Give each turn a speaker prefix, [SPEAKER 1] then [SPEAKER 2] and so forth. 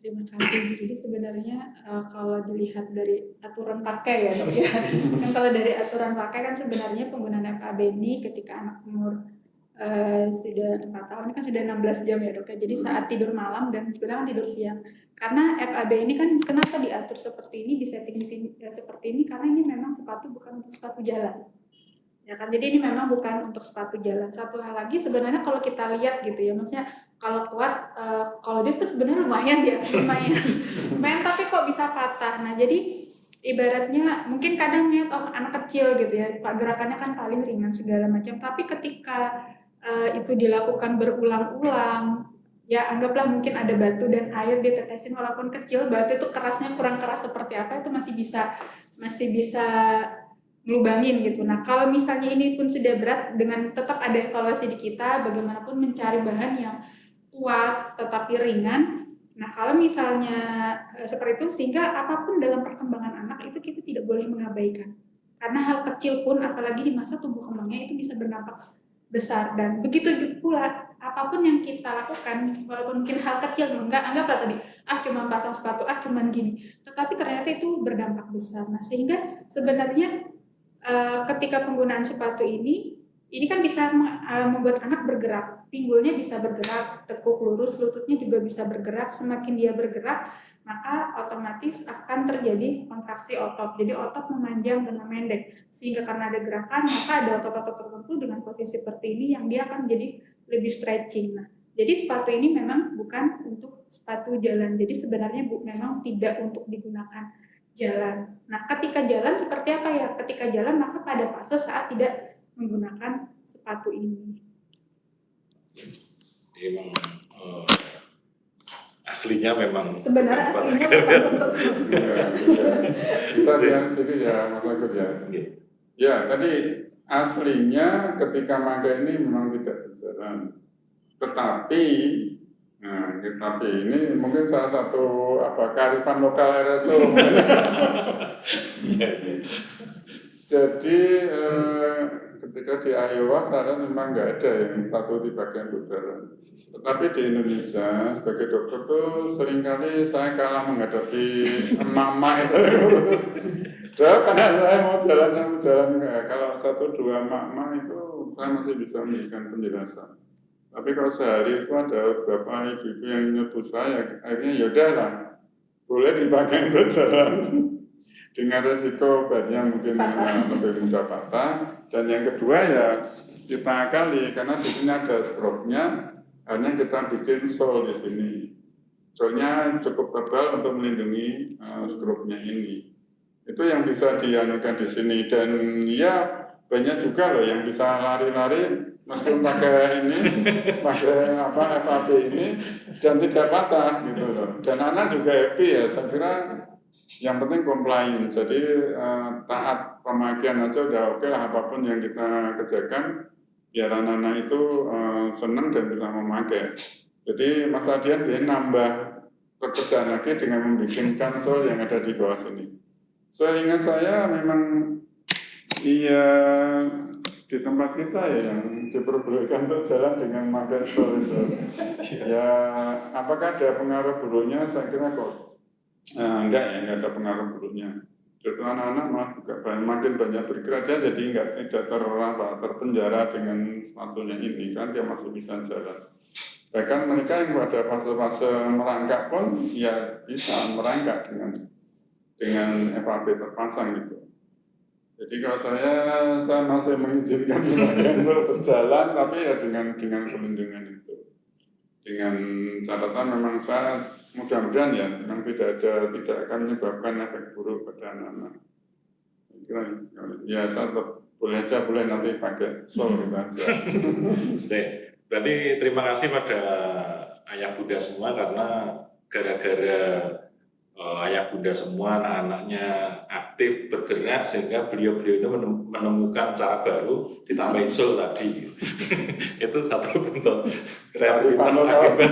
[SPEAKER 1] Terima kasih. Jadi sebenarnya kalau dilihat dari aturan pakai ya dok ya, kan kalau dari aturan pakai kan sebenarnya penggunaan FAB ini ketika anak umur sudah 4 tahun kan sudah 16 jam ya dok ya. Jadi saat tidur malam dan sebenarnya kan tidur siang. Karena FAB ini kan kenapa diatur seperti ini, disetting di sini seperti ini, karena ini memang sepatu bukan untuk sepatu jalan. Ya kan, jadi ini memang bukan untuk sepatu jalan. Satu hal lagi sebenarnya kalau kita lihat gitu ya, maksudnya kalau kuat, kalau dia tuh sebenarnya lumayan ya, lumayan tapi kok bisa patah. Nah jadi ibaratnya mungkin kadang lihat anak kecil gitu ya, gerakannya kan paling ringan segala macam, tapi ketika itu dilakukan berulang-ulang, ya anggaplah mungkin ada batu dan air ditetesin walaupun kecil, batu itu kerasnya kurang keras seperti apa itu masih bisa ngelubangin gitu. Nah kalau misalnya ini pun sudah berat, dengan tetap ada evaluasi di kita, bagaimanapun mencari bahan yang kuat tetapi ringan. Nah kalau misalnya seperti itu, sehingga apapun dalam perkembangan anak itu kita tidak boleh mengabaikan. Karena hal kecil pun, apalagi di masa tumbuh kembangnya, itu bisa berdampak besar. Dan begitu pula apapun yang kita lakukan, walaupun mungkin hal kecil, anggaplah tadi, cuma pasang sepatu, cuma gini, tetapi ternyata itu berdampak besar. Nah sehingga sebenarnya ketika penggunaan sepatu ini kan bisa membuat anak bergerak, pinggulnya bisa bergerak, tekuk lurus, lututnya juga bisa bergerak. Semakin dia bergerak, maka otomatis akan terjadi kontraksi otot. Jadi otot memanjang dan memendek, sehingga karena ada gerakan, maka ada otot-otot tertentu dengan posisi seperti ini yang dia akan jadi lebih stretching. Nah, jadi sepatu ini memang bukan untuk sepatu jalan. Jadi sebenarnya memang tidak untuk digunakan jalan. Nah, ketika jalan seperti apa ya? Ketika jalan maka pada fase saat tidak menggunakan sepatu ini.
[SPEAKER 2] Memang aslinya memang
[SPEAKER 1] sebenarnya aslinya bukan untuk
[SPEAKER 3] bisa lihat sini ya Mas Agus ya. Ya, tadi aslinya ketika maga ini memang tidak berjalan. Tetapi ini mungkin salah satu kearifan lokal RSO. Jadi ketika di Iowa sekarang memang nggak ada yang satu di bagian jalan. Tetapi di Indonesia sebagai dokter tuh seringkali saya kalah menghadapi emak-emak itu. Karena saya mau jalan kalau 1-2 emak-emak itu saya masih bisa memberikan penjelasan. Tapi kalau sehari itu ada beberapa ibu-ibu yang menyebut saya, akhirnya yaudahlah, boleh dipakai untuk jalan dengan resiko bahannya mungkin lebih mudah patah. Dan yang kedua ya kita akali karena di sini ada stroke-nya, hanya kita bikin sole di sini. Sole-nya cukup tebal untuk melindungi stroke-nya ini. Itu yang bisa dianukan di sini dan ya banyak juga loh yang bisa lari-lari meskipun pakai FAB ini dan tidak patah gitu loh. Dan anak juga happy ya, saya kira yang penting compliant. Jadi taat pemakaian aja udah oke lah, apapun yang kita kerjakan biar anak-anak itu senang dan bisa memakai. Jadi Mas Adian dia nambah pekerjaan lagi dengan membuat konsol yang ada di bawah sini. Seingat saya memang di tempat kita ya yang diperbolehkan untuk jalan dengan makan sol itu. Ya, apakah ada pengaruh buruknya? Saya kira kok enggak ada pengaruh buruknya. Jadi anak-anak malah juga makin banyak bergerak dia jadi tidak terpenjara dengan sepatunya ini kan dia masih bisa jalan. Bahkan mereka yang pada fase-fase merangkak pun ya bisa merangkak dengan FAB terpasang gitu. Jadi kalau saya masih mengizinkan untuk berjalan, tapi ya dengan perlindungan itu. Dengan catatan memang saya mudah-mudahan ya memang tidak akan menyebabkan efek buruk pada anak-anak. Ya saya boleh nanti pakai sol gitu aja.
[SPEAKER 2] Berarti terima kasih pada ayah bunda semua karena gara-gara ayah bunda semua anak-anaknya aktif bergerak sehingga beliau itu menemukan cara baru ditambahin sol tadi. Itu satu bentuk kreativitas akibat